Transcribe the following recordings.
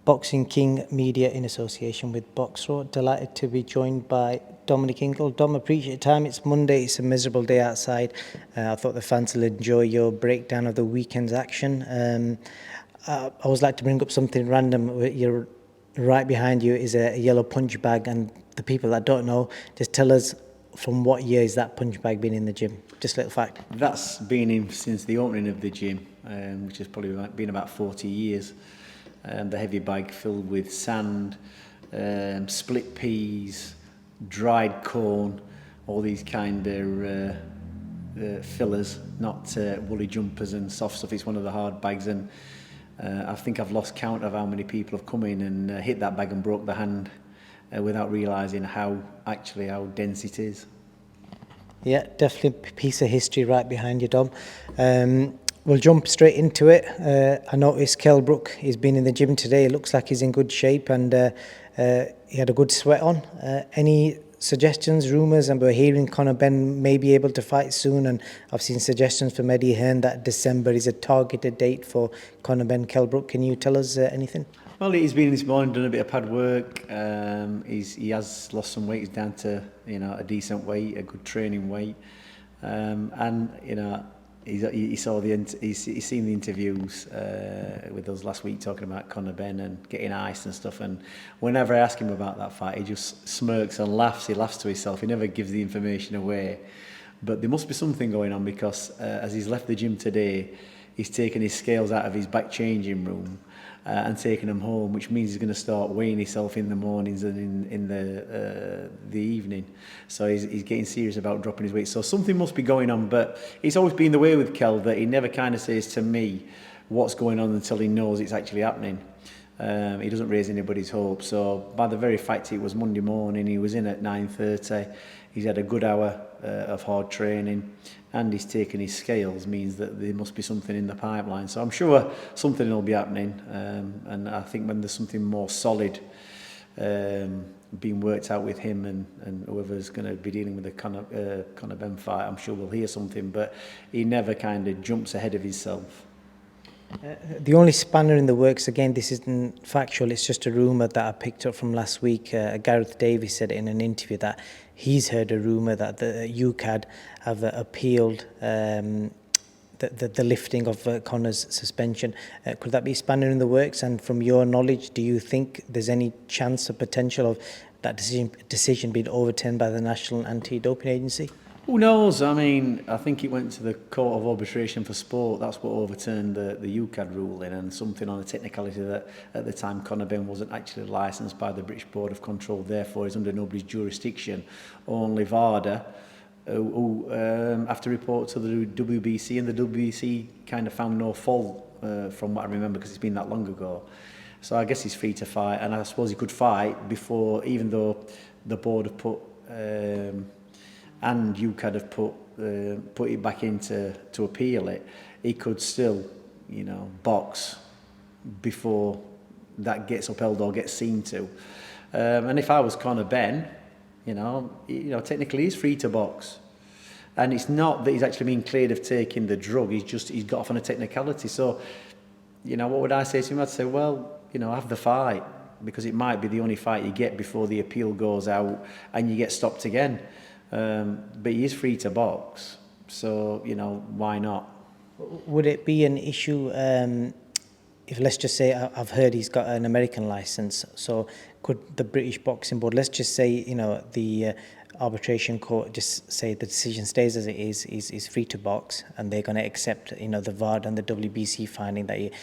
Boxing King Media in association with Boxro. Delighted to be joined by Dominic Ingle. Dom, appreciate your time. It's Monday, it's a miserable day outside. I thought the fans will enjoy your breakdown of the weekend's action. I always like to bring up something random. You're right behind you is a yellow punch bag, and the people that don't know, just tell us from what year is that punch bag been in the gym? Just a little fact. That's been in since the opening of the gym, which has probably been about 40 years. The heavy bag filled with sand, split peas, dried corn, all these kind of fillers, not woolly jumpers and soft stuff. It's one of the hard bags, and I think I've lost count of how many people have come in and hit that bag and broke the hand without realising how dense it is. Yeah, definitely a piece of history right behind you, Dom. We'll jump straight into it. I noticed Kell Brook, he's been in the gym today. It looks like he's in good shape, and he had a good sweat on. Any suggestions, rumours? And we're hearing Conor Benn may be able to fight soon, and I've seen suggestions from Eddie Hearn that December is a targeted date for Conor Benn, Kell Brook. Can you tell us anything? Well, he's been this morning, done a bit of pad work. He has lost some weight. He's down to a decent weight, a good training weight, and he's seen the interviews with us last week talking about Conor Benn and getting iced and stuff. And whenever I ask him about that fight, he just smirks and laughs. He laughs to himself. He never gives the information away. But there must be something going on, because as he's left the gym today, he's taken his scales out of his back changing room and taking them home, which means he's going to start weighing himself in the mornings and in the evening. So he's getting serious about dropping his weight. So something must be going on, but it's always been the way with Kell that he never kind of says to me what's going on until he knows it's actually happening. He doesn't raise anybody's hopes. So by the very fact it was Monday morning, he was in at 9:30. He's had a good hour of hard training, and he's taken his scales, means that there must be something in the pipeline. So I'm sure something will be happening, and I think when there's something more solid being worked out with him and whoever's going to be dealing with the Conor Benn fight, I'm sure we'll hear something, but he never kind of jumps ahead of himself. The only spanner in the works, again, this isn't factual, it's just a rumour that I picked up from last week. Gareth Davies said in an interview that he's heard a rumour that the UKAD have appealed the lifting of Conor's suspension. Could that be a spanner in the works? And from your knowledge, do you think there's any chance or potential of that decision being overturned by the National Anti-Doping Agency? Who knows? I mean, I think it went to the Court of Arbitration for Sport. That's what overturned the UKAD ruling, and something on a technicality that at the time Conor Benn wasn't actually licensed by the British Board of Control, therefore is under nobody's jurisdiction. Only VADA, who after report to the WBC, and the WBC kind of found no fault from what I remember, because it's been that long ago. So I guess he's free to fight, and I suppose he could fight before, even though the board have put and UKAD have put it back in to appeal it, he could still, box before that gets upheld or gets seen to. And if I was Conor Benn, technically he's free to box. And it's not that he's actually been cleared of taking the drug, he's got off on a technicality. So, what would I say to him? I'd say, well, have the fight, because it might be the only fight you get before the appeal goes out and you get stopped again. But he is free to box, so why not? Would it be an issue if, let's just say, I've heard he's got an American license, so could the British Boxing Board, let's just say, the arbitration court just say the decision stays as it is, he's free to box, and they're going to accept the VAD and the WBC finding that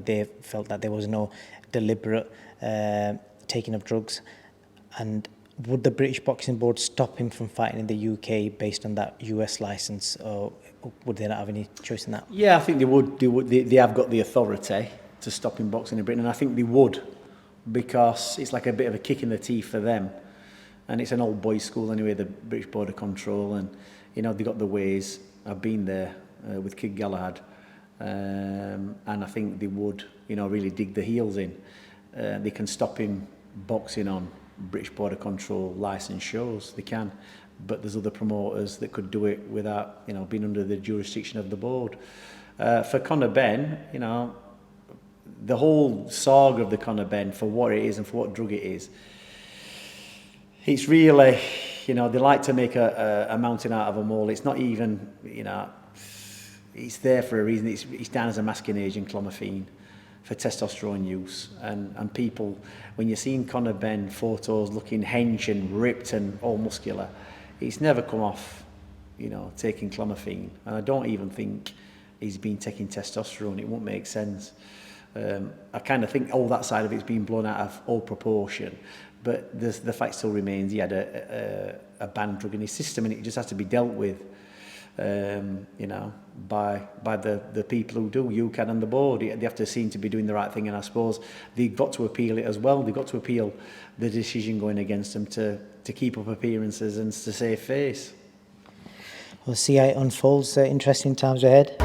they felt that there was no deliberate taking of drugs, and would the British Boxing Board stop him from fighting in the UK based on that US license, or would they not have any choice in that? Yeah, I think they would. They have got the authority to stop him boxing in Britain, and I think they would, because it's like a bit of a kick in the teeth for them. And it's an old boys' school anyway, the British Board of Control, and they got the ways. I've been there with Kid Galahad, and I think they would, really dig the heels in. They can stop him boxing on British Board of Control licensed shows, they can, but there's other promoters that could do it without being under the jurisdiction of the board. For Conor Benn, the whole saga of the Conor Benn, for what it is and for what drug it is, it's really, you know, they like to make a mountain out of a mole. It's not even, you know, it's there for a reason. It's down as a masking agent, clomiphene, for testosterone use. And people, when you're seeing Conor Benn photos looking hench and ripped and all muscular, it's never come off, you know, taking clomiphene. And I don't even think he's been taking testosterone. It won't make sense. I kind of think all that side of it's been blown out of all proportion. But the fact still remains he had a banned drug in his system, and it just has to be dealt with, you know, by the people who do, UKAD and the board. They have to seem to be doing the right thing, and I suppose they've got to appeal it as well. They've got to appeal the decision going against them to keep up appearances and to save face. We'll see how it unfolds. Interesting times ahead.